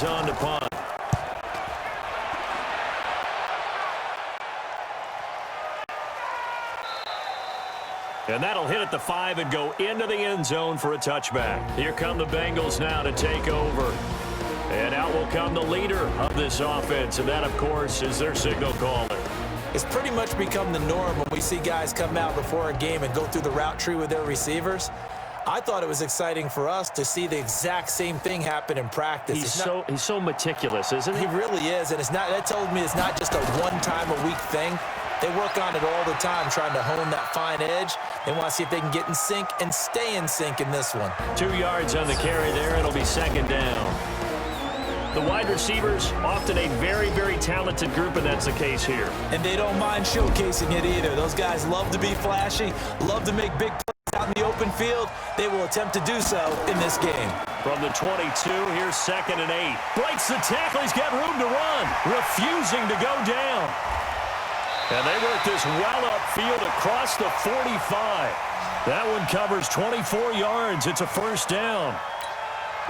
on to punt. And that'll hit at the 5 and go into the end zone for a touchback. Here come the Bengals now to take over. And out will come the leader of this offense, and that, of course, is their signal caller. It's pretty much become the norm when we see guys come out before a game and go through the route tree with their receivers. I thought it was exciting for us to see the exact same thing happen in practice. He's so meticulous, isn't he? He really is, and that told me it's not just a one-time-a-week thing. They work on it all the time, trying to hone that fine edge. They want to see if they can get in sync and stay in sync in this one. 2 yards on the carry there. It'll be second down. The wide receivers, often a very, very talented group, and that's the case here. And they don't mind showcasing it either. Those guys love to be flashy, love to make big plays out in the open field. They will attempt to do so in this game. From the 22, here's 2nd and 8. Breaks the tackle. He's got room to run. Refusing to go down. And they work this well upfield across the 45. That one covers 24 yards. It's a first down.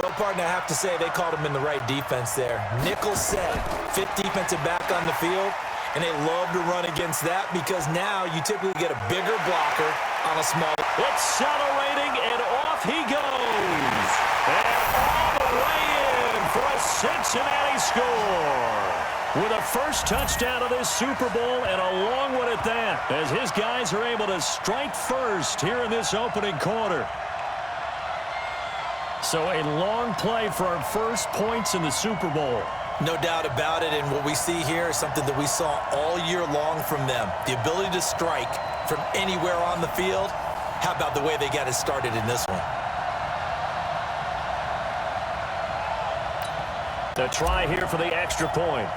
Well, partner, I have to say they called him in the right defense there. Nickel set, 5th defensive back on the field, and they love to run against that because now you typically get a bigger blocker on a small. Accelerating, and off he goes. And all the way in for a Cincinnati score. With a first touchdown of this Super Bowl, and a long one at that, as his guys are able to strike first here in this opening quarter. So a long play for our first points in the Super Bowl. No doubt about it, and what we see here is something that we saw all year long from them. The ability to strike from anywhere on the field. How about the way they got it started in this one? The try here for the extra point.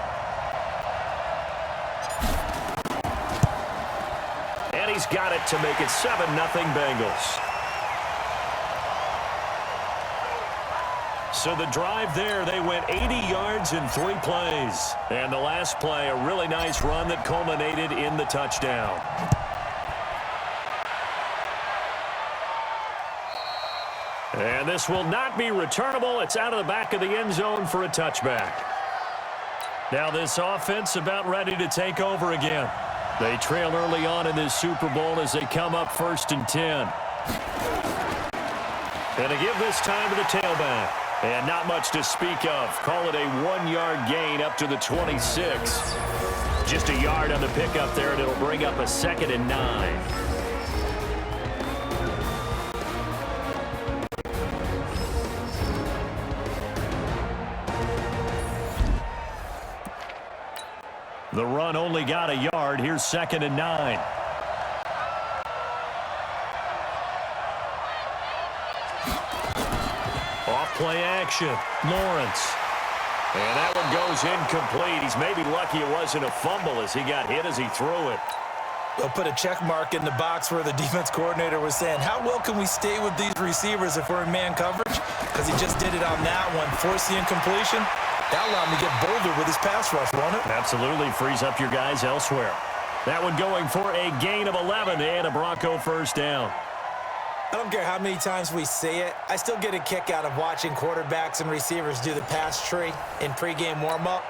And he's got it to make it 7-0 Bengals. So the drive there, they went 80 yards in 3 plays. And the last play, a really nice run that culminated in the touchdown. And this will not be returnable. It's out of the back of the end zone for a touchback. Now this offense about ready to take over again. They trail early on in this Super Bowl as they come up 1st and 10. And to give this time to the tailback. And not much to speak of. Call it a 1-yard gain up to the 26. Just a yard on the pickup there, and it'll bring up a 2nd and 9. The run only got a yard. Here's 2nd and 9. Off-play action. Lawrence. And that one goes incomplete. He's maybe lucky it wasn't a fumble as he got hit as he threw it. They'll put a check mark in the box where the defense coordinator was saying, how well can we stay with these receivers if we're in man coverage? Because he just did it on that one. Forced the incompletion. That allowed him to get bolder with his pass rush, won't it? Absolutely. Frees up your guys elsewhere. That one going for a gain of 11 and a Bronco first down. I don't care how many times we say it. I still get a kick out of watching quarterbacks and receivers do the pass tree in pregame warm-up.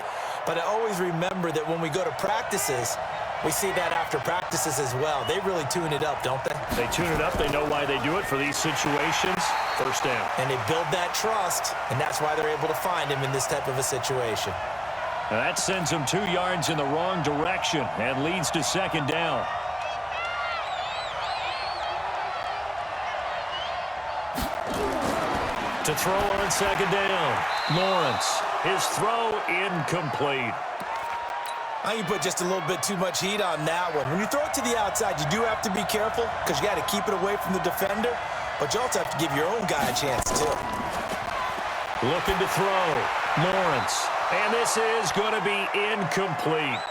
But I always remember that when we go to practices, we see that after practices as well. They really tune it up, don't they? They tune it up. They know why they do it for these situations. First down. And they build that trust, and that's why they're able to find him in this type of a situation. Now that sends him 2 yards in the wrong direction and leads to 2nd down. To throw on 2nd down. Lawrence. His throw incomplete. I think you put just a little bit too much heat on that one. When you throw it to the outside, you do have to be careful because you got to keep it away from the defender, but you also have to give your own guy a chance too. Looking to throw. Lawrence. And this is going to be incomplete.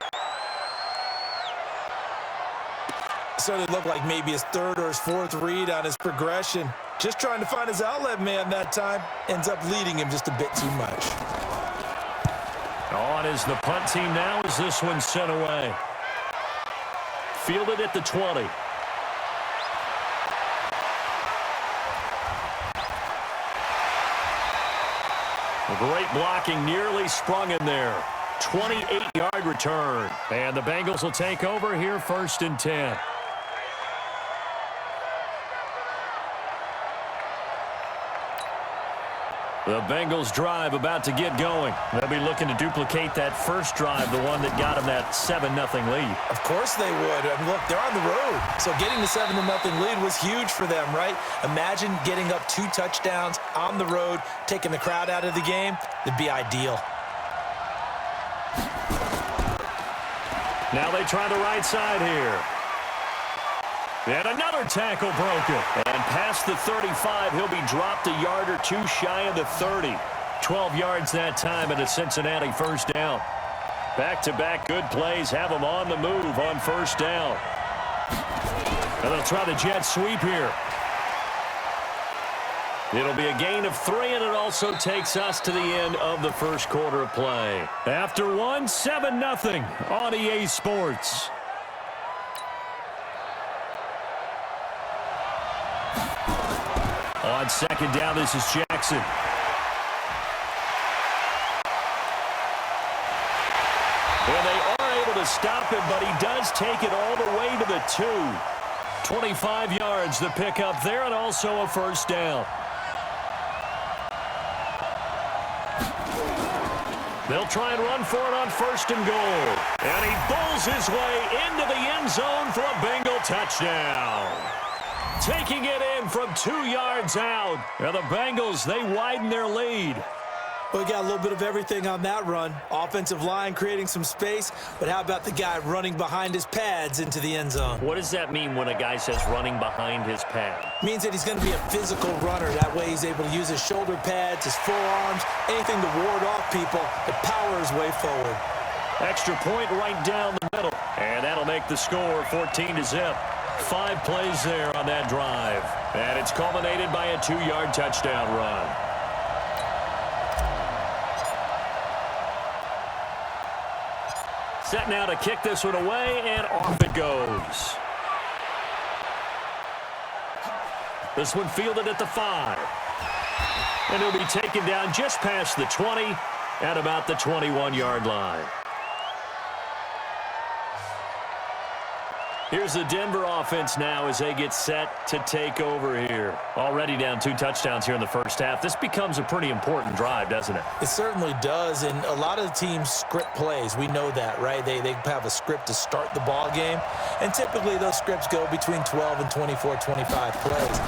Certainly looked like maybe his 3rd or his 4th read on his progression. Just trying to find his outlet man that time. Ends up leading him just a bit too much. On is the punt team now as this one's sent away. Fielded at the 20. Great blocking, nearly sprung in there. 28-yard return. And the Bengals will take over here, 1st and 10. The Bengals drive about to get going. They'll be looking to duplicate that first drive, the one that got them that 7-0 lead. Of course they would. I mean, look, they're on the road. So getting the 7-0 lead was huge for them, right? Imagine getting up 2 touchdowns on the road, taking the crowd out of the game. It'd be ideal. Now they try the right side here. And another tackle broken. And past the 35, he'll be dropped a yard or 2 shy of the 30. 12 yards that time and a Cincinnati 1st down. Back-to-back good plays have them on the move on 1st down. And they'll try the jet sweep here. It'll be a gain of 3, and it also takes us to the end of the 1st quarter of play. After 1, 7-0 on EA Sports. On 2nd down, this is Jackson. And they are able to stop him, but he does take it all the way to the 2. 25 yards the pickup there, and also a 1st down. They'll try and run for it on 1st and goal. And he bowls his way into the end zone for a Bengal touchdown. Taking it in from 2 yards out. And the Bengals, they widen their lead. Well, we got a little bit of everything on that run. Offensive line creating some space, but how about the guy running behind his pads into the end zone? What does that mean when a guy says running behind his pad? Means that he's going to be a physical runner. That way he's able to use his shoulder pads, his forearms, anything to ward off people and power his way forward. Extra point right down the middle. And that'll make the score 14-0. 5 plays there on that drive. And it's culminated by a 2-yard touchdown run. Set now to kick this one away, and off it goes. This one fielded at the 5. And he'll be taken down just past the 20 at about the 21-yard line. Here's the Denver offense now as they get set to take over here. Already down 2 touchdowns here in the 1st half. This becomes a pretty important drive, doesn't it? It certainly does, and a lot of the teams script plays. We know that, right? They have a script to start the ball game, and typically those scripts go between 12 and 24, 25 plays.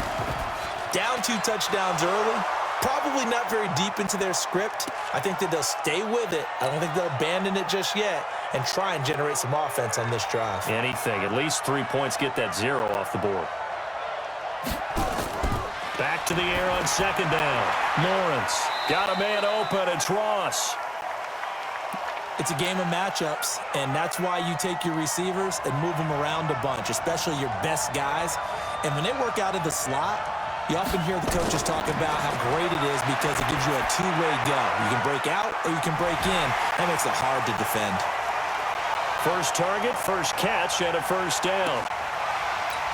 Down 2 touchdowns early, probably not very deep into their script. I think that they'll stay with it. I don't think they'll abandon it just yet and try and generate some offense on this drive. Anything. At least 3 points, get that 0 off the board. Back to the air on 2nd down. Lawrence got a man open. It's Ross. It's a game of matchups, and that's why you take your receivers and move them around a bunch, especially your best guys. And when they work out of the slot, you often hear the coaches talk about how great it is because it gives you a 2-way go. You can break out or you can break in. That makes it hard to defend. First target, first catch, and a 1st down.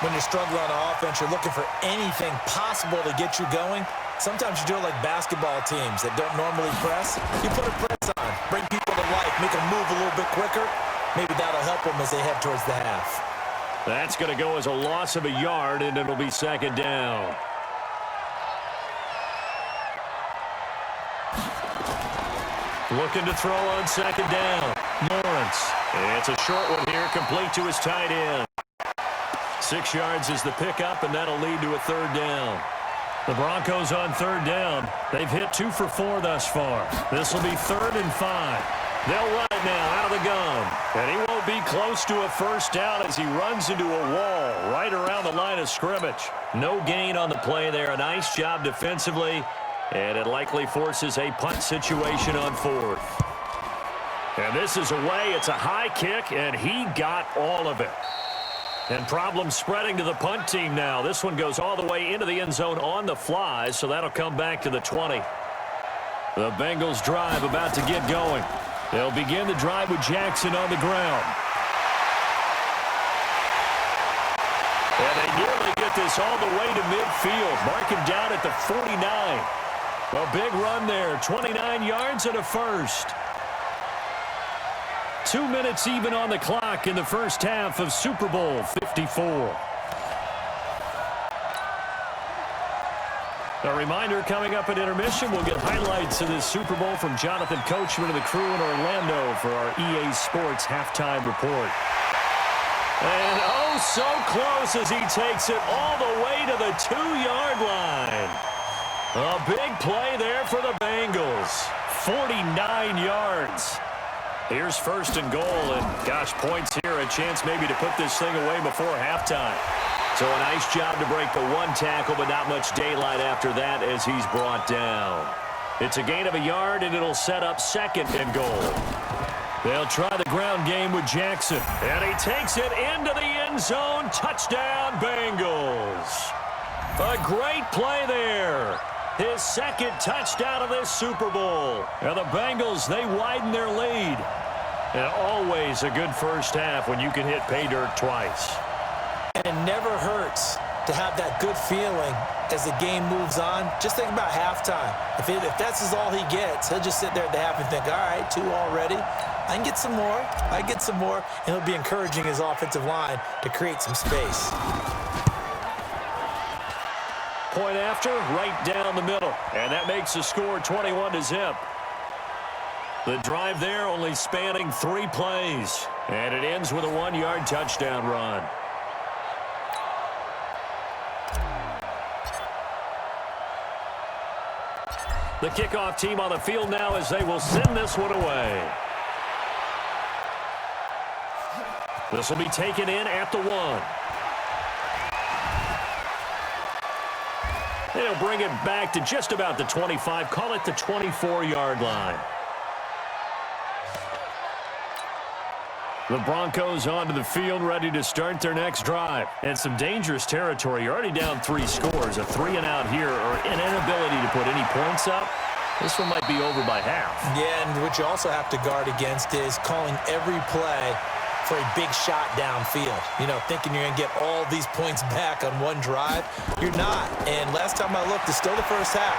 When you're struggling on offense, you're looking for anything possible to get you going. Sometimes you do it like basketball teams that don't normally press. You put a press on, bring people to life, make them move a little bit quicker. Maybe that'll help them as they head towards the half. That's going to go as a loss of a yard, and it'll be 2nd down. Looking to throw on 2nd down. Lawrence. It's a short one here, complete to his tight end. 6 yards is the pickup, and that'll lead to a 3rd down. The Broncos on 3rd down. They've hit 2 for 4 thus far. This will be 3rd and 5. They'll run it now out of the gun. And he won't be close to a 1st down as he runs into a wall right around the line of scrimmage. No gain on the play there. A nice job defensively. And it likely forces a punt situation on 4th. And this is away. It's a high kick, and he got all of it. And problems spreading to the punt team now. This one goes all the way into the end zone on the fly, so that'll come back to the 20. The Bengals drive about to get going. They'll begin the drive with Jackson on the ground. And they nearly get this all the way to midfield. Mark him down at the 49. A big run there, 29 yards and a first. 2 minutes even on the clock in the first half of Super Bowl 54. A reminder, coming up at intermission, we'll get highlights of this Super Bowl from Jonathan Coachman and the crew in Orlando for our EA Sports halftime report. And oh, so close as he takes it all the way to the 2-yard line. A big play there for the Bengals. 49 yards. Here's first and goal, and gosh, points here, a chance maybe to put this thing away before halftime. So a nice job to break the one tackle, but not much daylight after that as he's brought down. It's a gain of a yard, and it'll set up second and goal. They'll try the ground game with Jackson, and he takes it into the end zone. Touchdown, Bengals. A great play there. His second touchdown of this Super Bowl. And the Bengals, they widen their lead. And always a good first half when you can hit pay dirt twice. And it never hurts to have that good feeling as the game moves on. Just think about halftime. If that's all he gets, he'll just sit there at the half and think, all right, 2 already. I can get some more. I get some more. And he'll be encouraging his offensive line to create some space. Point after, right down the middle. And that makes the score 21-0. The drive there only spanning 3 plays. And it ends with a 1-yard touchdown run. The kickoff team on the field now as they will send this one away. This will be taken in at the 1. They'll bring it back to just about the 25, call it the 24-yard line. The Broncos onto the field, ready to start their next drive. And some dangerous territory. You're already down 3 scores. A 3-and-out here, or an inability to put any points up. This one might be over by half. Yeah, and what you also have to guard against is calling every play for a big shot downfield. You know, thinking you're going to get all these points back on one drive. You're not. And last time I looked, it's still the first half.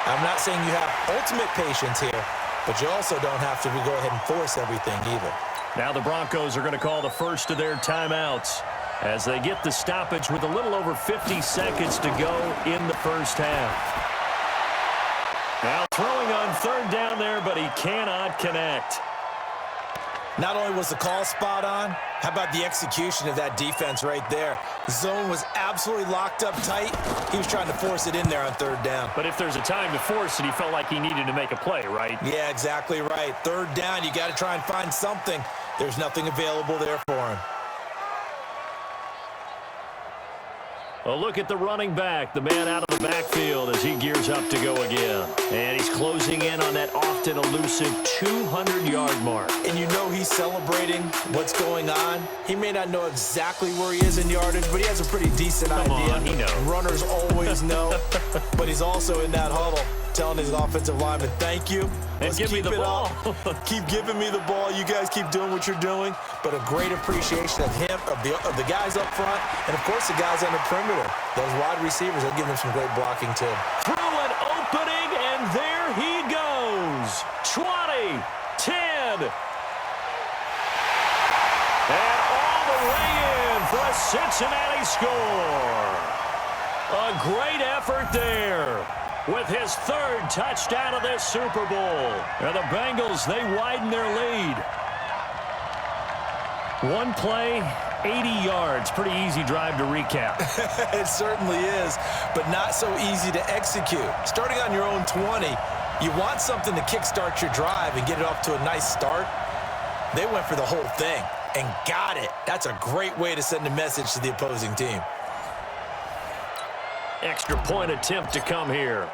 I'm not saying you have ultimate patience here, but you also don't have to go ahead and force everything either. Now the Broncos are going to call the first of their timeouts as they get the stoppage with a little over 50 seconds to go in the first half. Now throwing on third down there, but he cannot connect. Not only was the call spot on, how about the execution of that defense right there? The zone was absolutely locked up tight. He was trying to force it in there on third down. But if there's a time to force it, he felt like he needed to make a play, right? Yeah, exactly right. Third down, you got to try and find something. There's nothing available there for him. A look at the running back, the man out of the backfield as he gears up to go again. And he's closing in on that often elusive 200-yard mark. And you know he's celebrating what's going on. He may not know exactly where he is in yardage, but he has a pretty decent idea. Come on, he knows. Runners always know. But he's also in that huddle telling his offensive lineman, thank you. Let's give me the ball. Keep giving me the ball. You guys keep doing what you're doing. But a great appreciation of him, of the guys up front, and, of course, the guys on the perimeter. Those wide receivers, they'll give him some great blocking, too. Through an opening, and there he goes. 20, 10. And all the way in for a Cincinnati score. A great effort there with his third touchdown of this Super Bowl. And the Bengals, they widen their lead. One play, 80 yards. Pretty easy drive to recap. It certainly is, but not so easy to execute. Starting on your own 20, you want something to kickstart your drive and get it off to a nice start. They went for the whole thing and got it. That's a great way to send a message to the opposing team. Extra point attempt to come here.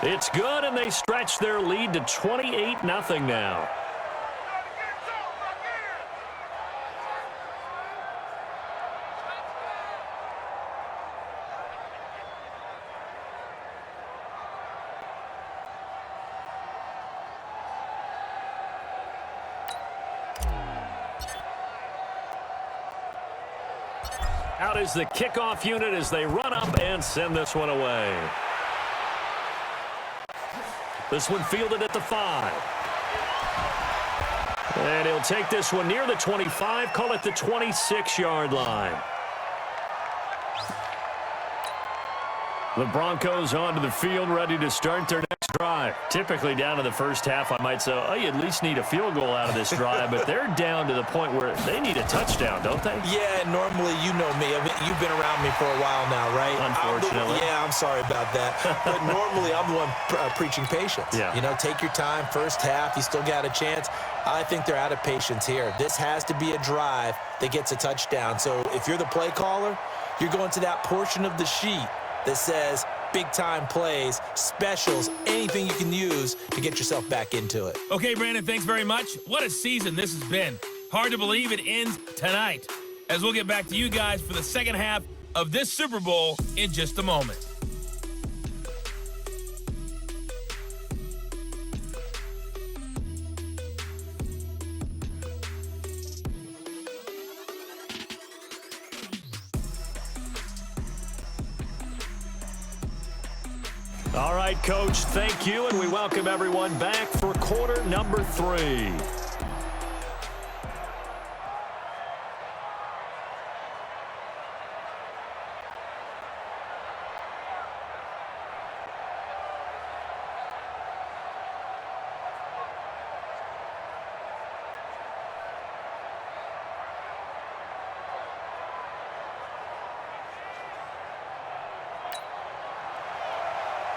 It's good, and they stretch their lead to 28-0 now. Out is the kickoff unit as they run up and send this one away. This one fielded at the 5. And he'll take this one near the 25, call it the 26-yard line. The Broncos onto the field, ready to start their next drive. Typically down to the first half, I might say, oh, you at least need a field goal out of this drive, but they're down to the point where they need a touchdown, don't they? Yeah, normally, you know me. I mean, you've been around me for a while now, right? Unfortunately. I'm sorry about that. But normally, I'm the one preaching patience. Yeah. You know, take your time. First half, you still got a chance. I think they're out of patience here. This has to be a drive that gets a touchdown. So if you're the play caller, you're going to that portion of the sheet that says big-time plays, specials, anything you can use to get yourself back into it. Okay, Brandon, thanks very much. What a season this has been. Hard to believe it ends tonight, as we'll get back to you guys for the second half of this Super Bowl in just a moment. All right, Coach, thank you, and we welcome everyone back for quarter number 3.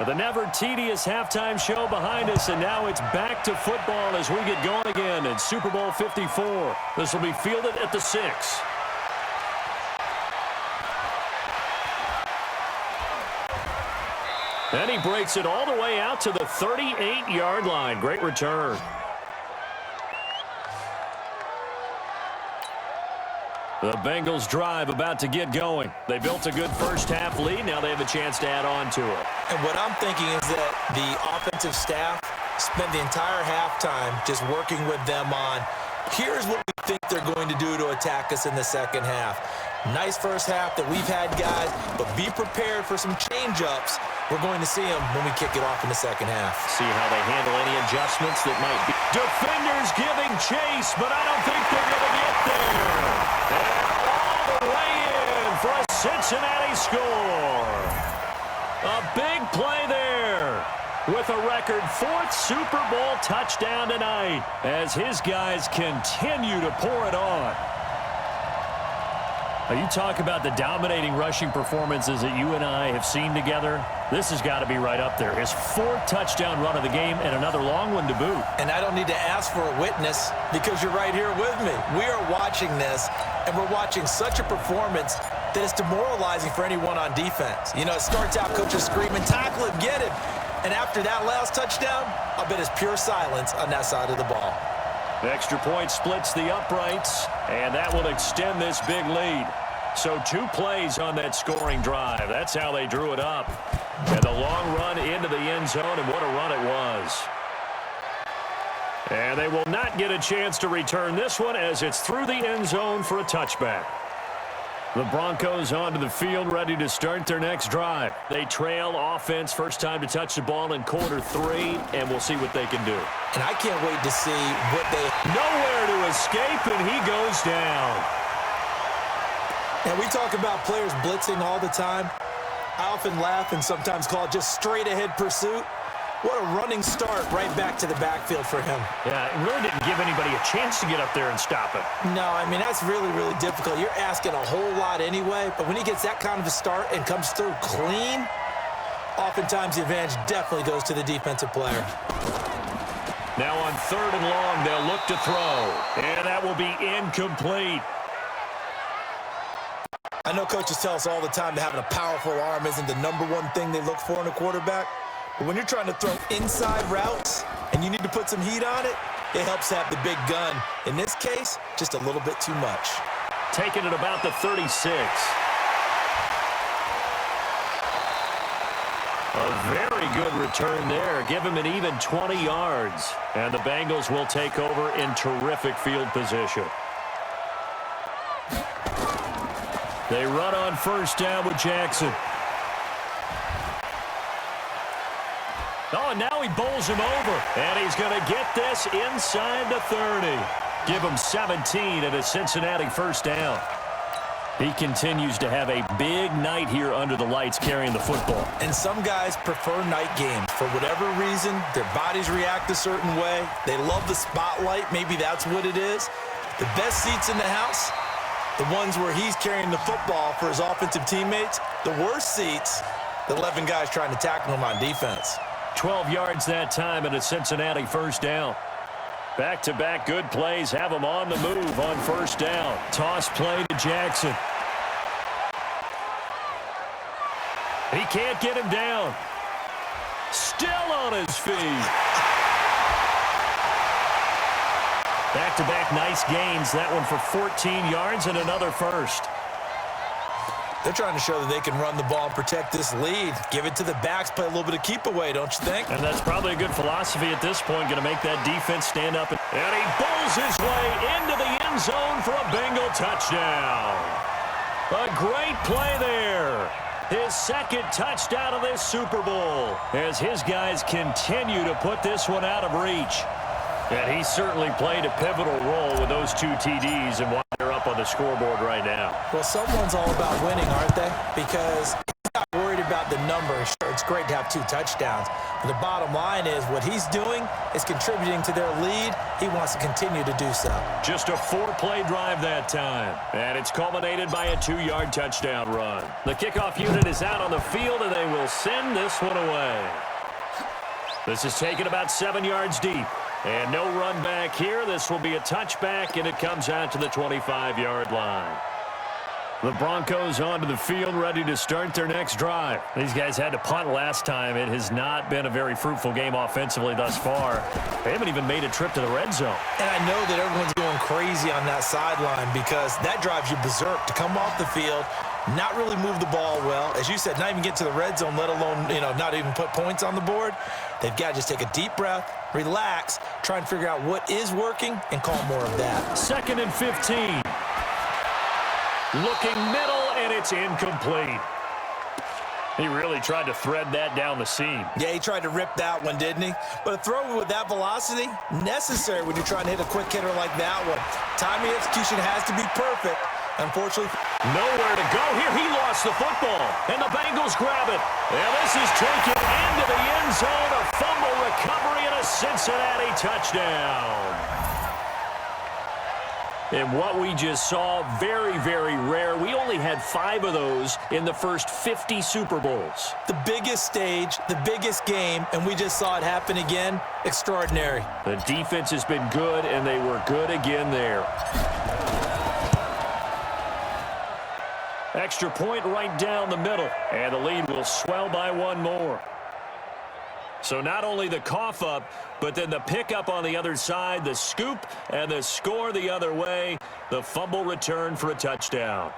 The never-tedious halftime show behind us, and now it's back to football as we get going again in Super Bowl 54. This will be fielded at the 6. And he breaks it all the way out to the 38-yard line. Great return. The Bengals drive about to get going. They built a good first-half lead. Now they have a chance to add on to it. And what I'm thinking is that the offensive staff spent the entire halftime just working with them on, here's what we think they're going to do to attack us in the second half. Nice first half that we've had, guys, but be prepared for some change-ups. We're going to see them when we kick it off in the second half. See how they handle any adjustments that might be. Defenders giving chase, but I don't think they're going to get there. And all the way in for a Cincinnati score. A big play there with a record 4th Super Bowl touchdown tonight as his guys continue to pour it on. Now, you talk about the dominating rushing performances that you and I have seen together. This has got to be right up there. His 4th touchdown run of the game and another long one to boot. And I don't need to ask for a witness because you're right here with me. We are watching this, and we're watching such a performance that it's demoralizing for anyone on defense. You know, it starts out coaches screaming, tackle him, get him. And after that last touchdown, I'll bet it's pure silence on that side of the ball. The extra point splits the uprights, and that will extend this big lead. So 2 plays on that scoring drive. That's how they drew it up. And the long run into the end zone, and what a run it was. And they will not get a chance to return this one as it's through the end zone for a touchback. The Broncos onto the field, ready to start their next drive. They trail offense, first time to touch the ball in quarter 3, and we'll see what they can do. And I can't wait to see what they... Nowhere to escape, and he goes down. And we talk about players blitzing all the time. I often laugh and sometimes call it just straight-ahead pursuit. What a running start right back to the backfield for him. Yeah, it really didn't give anybody a chance to get up there and stop it. No, I mean, that's really, really difficult. You're asking a whole lot anyway, but when he gets that kind of a start and comes through clean, oftentimes the advantage definitely goes to the defensive player. Now on 3rd and long, they'll look to throw, and that will be incomplete. I know coaches tell us all the time that having a powerful arm isn't the #1 thing they look for in a quarterback. But when you're trying to throw inside routes and you need to put some heat on it, it helps have the big gun. In this case, just a little bit too much. Taking it about the 36. A very good return there. Give him an even 20 yards. And the Bengals will take over in terrific field position. They run on first down with Jackson. Oh, and now he bowls him over. And he's going to get this inside the 30. Give him 17 at a Cincinnati first down. He continues to have a big night here under the lights carrying the football. And some guys prefer night games. For whatever reason, their bodies react a certain way. They love the spotlight. Maybe that's what it is. The best seats in the house, the ones where he's carrying the football for his offensive teammates. The worst seats, the 11 guys trying to tackle him on defense. 12 yards that time and a Cincinnati first down. Back-to-back good plays have him on the move on first down. Toss play to Jackson. He can't get him down. Still on his feet. Back-to-back nice gains. That one for 14 yards and another first. They're trying to show that they can run the ball and protect this lead. Give it to the backs, play a little bit of keep away, don't you think? And that's probably a good philosophy at this point. Going to make that defense stand up. And he bowls his way into the end zone for a Bengal touchdown. A great play there. His second touchdown of this Super Bowl as his guys continue to put this one out of reach. And he certainly played a pivotal role with those 2 TDs and why they're up on the scoreboard right now. Well, someone's all about winning, aren't they? Because he's not worried about the numbers. Sure, it's great to have 2 touchdowns. But the bottom line is what he's doing is contributing to their lead. He wants to continue to do so. Just a 4-play drive that time. And it's culminated by a 2-yard touchdown run. The kickoff unit is out on the field, and they will send this one away. This is taken about 7 yards deep. And no run back here. This will be a touchback, and it comes out to the 25-yard line. The Broncos onto the field, ready to start their next drive. These guys had to punt last time. It has not been a very fruitful game offensively thus far. They haven't even made a trip to the red zone. And I know that everyone's going crazy on that sideline because that drives you berserk to come off the field, not really move the ball well. As you said, not even get to the red zone, let alone, not even put points on the board. They've got to just take a deep breath, relax, try and figure out what is working, and call more of that. 2nd and 15. Looking middle, and it's incomplete. He really tried to thread that down the seam. Yeah, he tried to rip that one, didn't he? But a throw with that velocity, necessary when you're trying to hit a quick hitter like that one. Timing execution has to be perfect. Unfortunately, nowhere to go here. He lost the football, and the Bengals grab it. And this is taken into the end zone. A fumble recovery and a Cincinnati touchdown. And what we just saw, very, very rare. We only had 5 of those in the first 50 Super Bowls. The biggest stage, the biggest game, and we just saw it happen again. Extraordinary. The defense has been good, and they were good again there. Extra point right down the middle, and the lead will swell by 1 more. So not only the cough up, but then the pickup on the other side, the scoop, and the score the other way. The fumble return for a touchdown.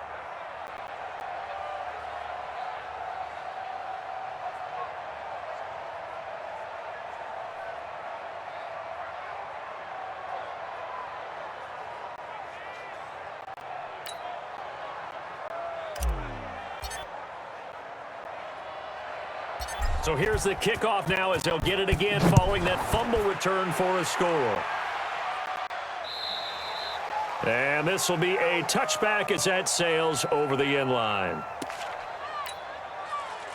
So here's the kickoff now as they'll get it again following that fumble return for a score. And this will be a touchback as that sails over the end line.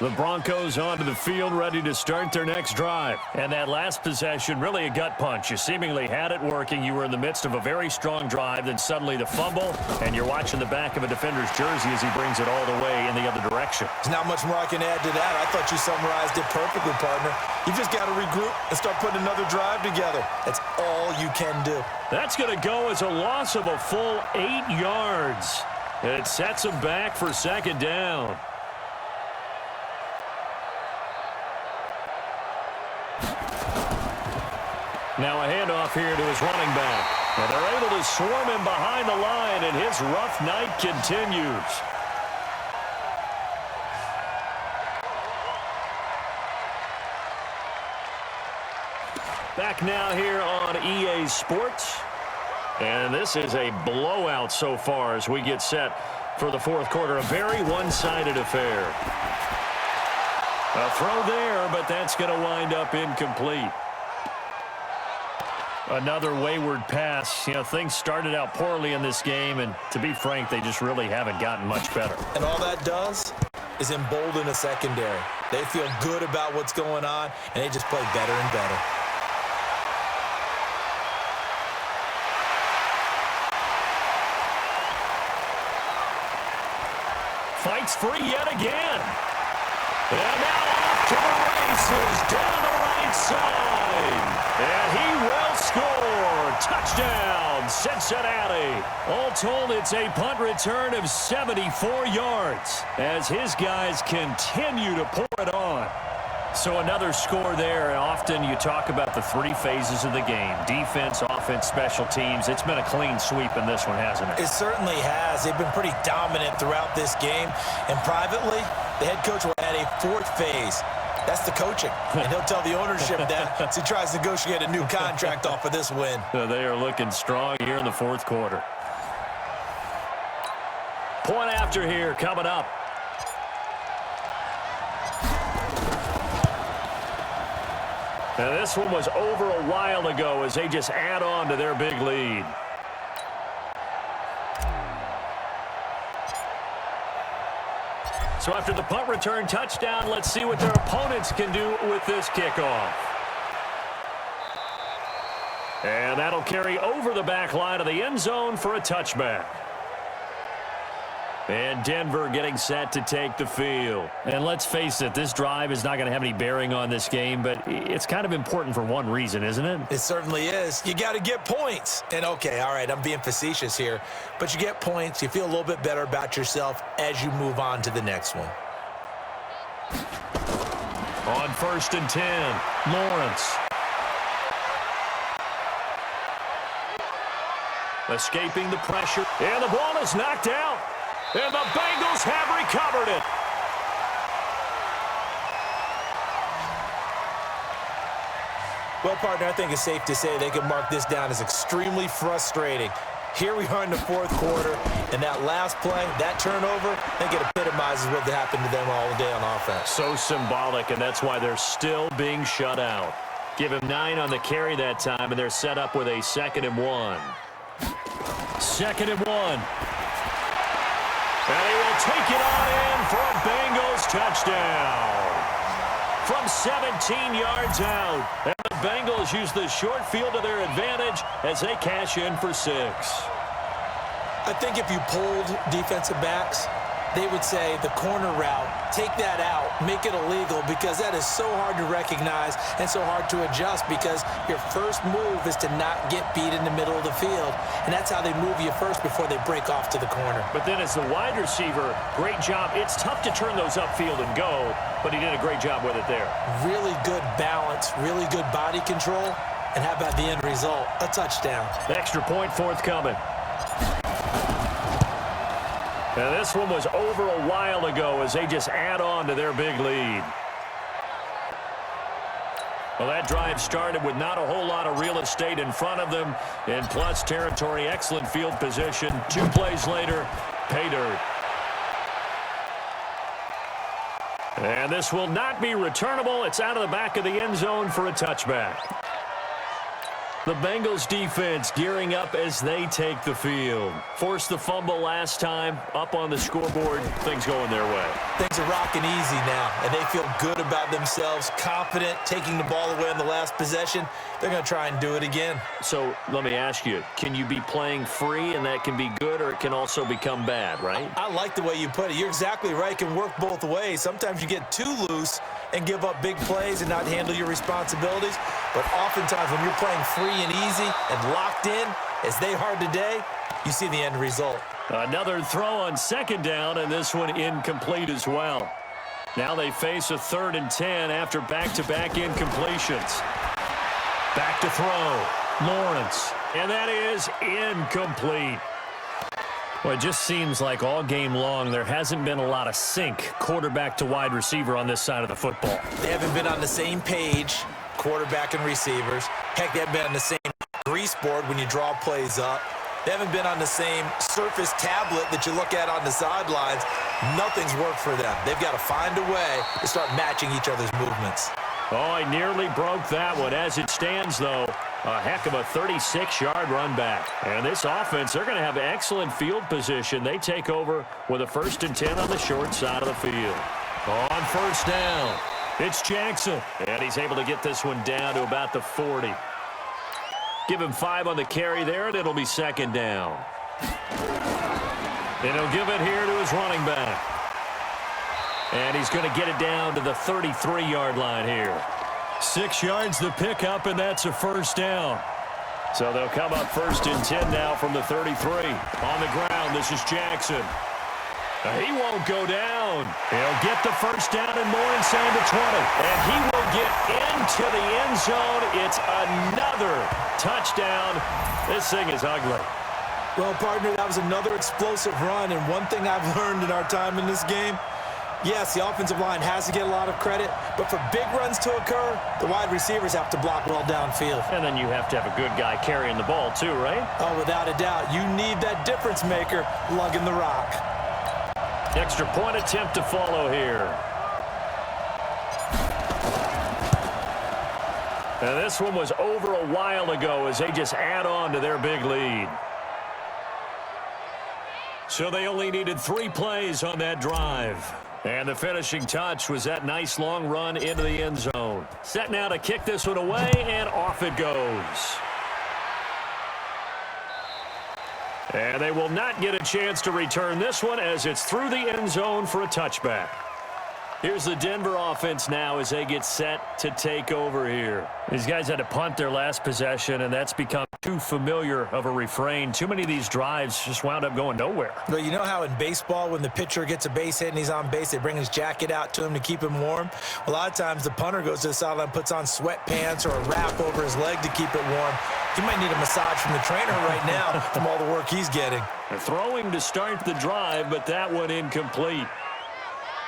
The Broncos onto the field, ready to start their next drive. And that last possession, really a gut punch. You seemingly had it working. You were in the midst of a very strong drive. Then suddenly the fumble, and you're watching the back of a defender's jersey as he brings it all the way in the other direction. There's not much more I can add to that. I thought you summarized it perfectly, partner. You just got to regroup and start putting another drive together. That's all you can do. That's going to go as a loss of a full 8 yards. It sets him back for second down. Now a handoff here to his running back. And they're able to swarm him behind the line, and his rough night continues. Back now here on EA Sports. And this is a blowout so far as we get set for the fourth quarter. A very one-sided affair. A throw there, but that's going to wind up incomplete. Another wayward pass. You know, things started out poorly in this game, and to be frank, they just really haven't gotten much better. And all that does is embolden a secondary. They feel good about what's going on, and they just play better and better. Fights free yet again. And now off to the races down the right side. And he will score. Touchdown, Cincinnati. All told, it's a punt return of 74 yards as his guys continue to pour it on. So another score there, and often you talk about the three phases of the game: defense, offense, special teams. It's been a clean sweep in this one, hasn't it? It certainly has. They've been pretty dominant throughout this game. And privately, the head coach will add a fourth phase. That's the coaching. And he'll tell the ownership that as he tries to negotiate a new contract off of this win. So they are looking strong here in the fourth quarter. Point after here coming up. Now this one was over a while ago as they just add on to their big lead. So after the punt return touchdown, let's see what their opponents can do with this kickoff. And that'll carry over the back line of the end zone for a touchback. And Denver getting set to take the field. And let's face it, this drive is not going to have any bearing on this game, but it's kind of important for one reason, isn't it? It certainly is. You got to get points. And okay, all right, I'm being facetious here, but you get points, you feel a little bit better about yourself as you move on to the next one. On 1st and 10, Lawrence. Escaping the pressure, and the ball is knocked out. And the Bengals have recovered it. Well, partner, I think it's safe to say they can mark this down as extremely frustrating. Here we are in the fourth quarter, and that last play, that turnover, I think it epitomizes what happened to them all day on offense. So symbolic, and that's why they're still being shut out. Give him 9 on the carry that time, and they're set up with a 2nd and 1. 2nd and 1. And he will take it on in for a Bengals touchdown. From 17 yards out. And the Bengals use the short field to their advantage as they cash in for 6. I think if you polled defensive backs, they would say the corner route, take that out, make it illegal, because that is so hard to recognize and so hard to adjust, because your first move is to not get beat in the middle of the field. And that's how they move you first before they break off to the corner. But then as the wide receiver, great job. It's tough to turn those upfield and go, but he did a great job with it there. Really good balance, really good body control. And how about the end result? A touchdown. Extra point forthcoming. Now this one was over a while ago as they just add on to their big lead. Well, that drive started with not a whole lot of real estate in front of them. In plus territory, excellent field position. 2 plays later, pay dirt. And this will not be returnable. It's out of the back of the end zone for a touchback. The Bengals defense gearing up as they take the field. Forced the fumble last time, up on the scoreboard, things going their way. Things are rocking easy now, and they feel good about themselves, confident, taking the ball away in the last possession. They're going to try and do it again. So let me ask you, can you be playing free and that can be good, or it can also become bad, right? I like the way you put it. You're exactly right. It can work both ways. Sometimes you get too loose and give up big plays and not handle your responsibilities. But oftentimes when you're playing free and easy and locked in, as they are today, you see the end result. Another throw on 2nd down, and this one incomplete as well. Now they face a 3rd and 10 after back-to-back incompletions. Back to throw. Lawrence. And that is incomplete. Well, it just seems like all game long there hasn't been a lot of sync quarterback to wide receiver on this side of the football. They haven't been on the same page, quarterback and receivers. Heck, they haven't been on the same grease board when you draw plays up. They haven't been on the same Surface tablet that you look at on the sidelines. Nothing's worked for them. They've got to find a way to start matching each other's movements. Oh, I nearly broke that one. As it stands, though, a heck of a 36-yard run back. And this offense, they're going to have excellent field position. They take over with a 1st and 10 on the short side of the field. On 1st down, it's Jackson. And he's able to get this one down to about the 40. Give him 5 on the carry there, and it'll be 2nd down. And he'll give it here to his running back. And he's going to get it down to the 33-yard line here. 6 yards the pickup, and that's a 1st down. So they'll come up 1st and 10 now from the 33. On the ground, this is Jackson. He won't go down. He'll get the 1st down and more inside the 20. And he will get into the end zone. It's another touchdown. This thing is ugly. Well, partner, that was another explosive run. And one thing I've learned in our time in this game, yes, the offensive line has to get a lot of credit, but for big runs to occur, the wide receivers have to block well downfield. And then you have to have a good guy carrying the ball too, right? Oh, without a doubt. You need that difference maker lugging the rock. Extra point attempt to follow here. And this one was over a while ago as they just add on to their big lead. So they only needed 3 plays on that drive. And the finishing touch was that nice long run into the end zone. Set now to kick this one away, and off it goes. And they will not get a chance to return this one as it's through the end zone for a touchback. Here's the Denver offense now as they get set to take over here. These guys had to punt their last possession, and that's become too familiar of a refrain. Too many of these drives just wound up going nowhere. But you know how in baseball, when the pitcher gets a base hit and he's on base, they bring his jacket out to him to keep him warm? A lot of times the punter goes to the sideline, puts on sweatpants or a wrap over his leg to keep it warm. He might need a massage from the trainer right now from all the work he's getting. They're throwing to start the drive, but that one incomplete.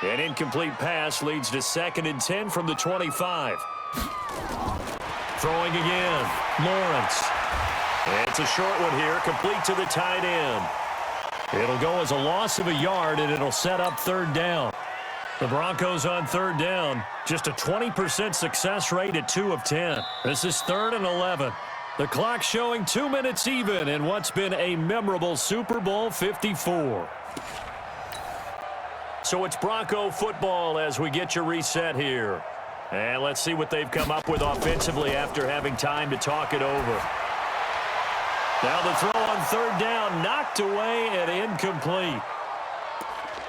An incomplete pass leads to 2nd and 10 from the 25. Throwing again, Lawrence. It's a short one here, complete to the tight end. It'll go as a loss of a yard, and it'll set up 3rd down. The Broncos on 3rd down, just a 20% success rate at 2 of 10. This is 3rd and 11. The clock showing 2 minutes even in what's been a memorable Super Bowl 54. So it's Bronco football as we get your reset here. And let's see what they've come up with offensively after having time to talk it over. Now the throw on 3rd down, knocked away and incomplete.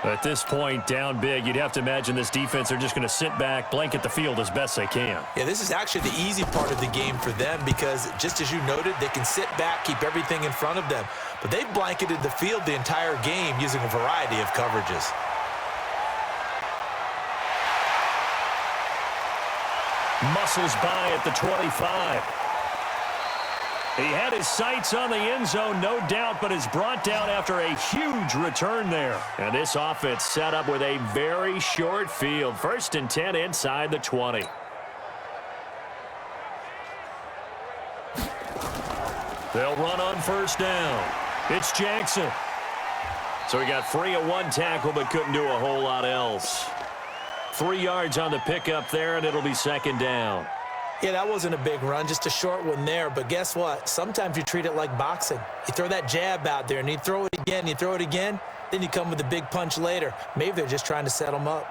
At this point, down big, you'd have to imagine this defense are just going to sit back, blanket the field as best they can. Yeah, this is actually the easy part of the game for them because, just as you noted, they can sit back, keep everything in front of them. But they've blanketed the field the entire game using a variety of coverages. Muscles by at the 25. He had his sights on the end zone, no doubt, but is brought down after a huge return there. And this offense set up with a very short field. 1st and 10 inside the 20. They'll run on 1st down. It's Jackson. So he got free of 1 tackle, but couldn't do a whole lot else. 3 yards on the pickup there, and it'll be 2nd down. Yeah, that wasn't a big run, just a short one there. But guess what? Sometimes you treat it like boxing. You throw that jab out there, and you throw it again, you throw it again, then you come with a big punch later. Maybe they're just trying to set them up.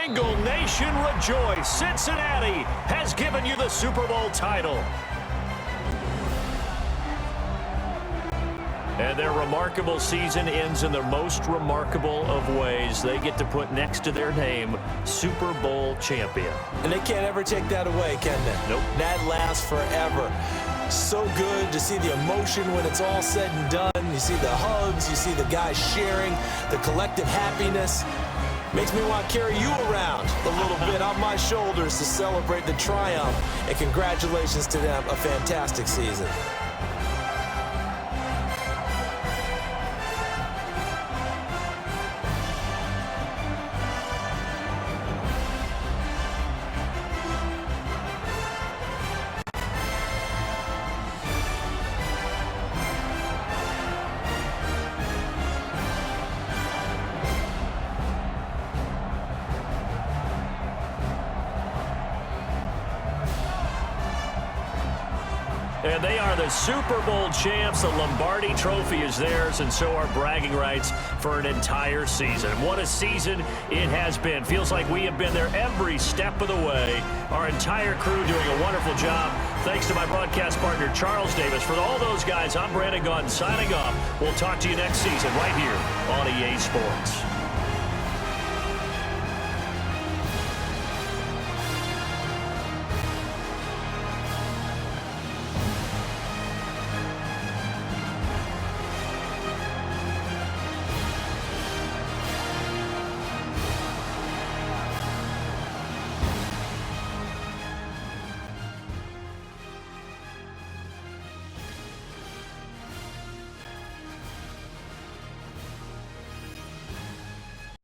Bengal Nation rejoice. Cincinnati has given you the Super Bowl title. And their remarkable season ends in the most remarkable of ways. They get to put next to their name, Super Bowl champion. And they can't ever take that away, can they? Nope. That lasts forever. So good to see the emotion when it's all said and done. You see the hugs, you see the guys sharing, the collective happiness. Makes me want to carry you around a little bit on my shoulders to celebrate the triumph. And congratulations to them, a fantastic season. And they are the Super Bowl champs. The Lombardi Trophy is theirs, and so are bragging rights for an entire season. What a season it has been. Feels like we have been there every step of the way. Our entire crew doing a wonderful job. Thanks to my broadcast partner, Charles Davis. For all those guys, I'm Brandon Gaudin signing off. We'll talk to you next season right here on EA Sports.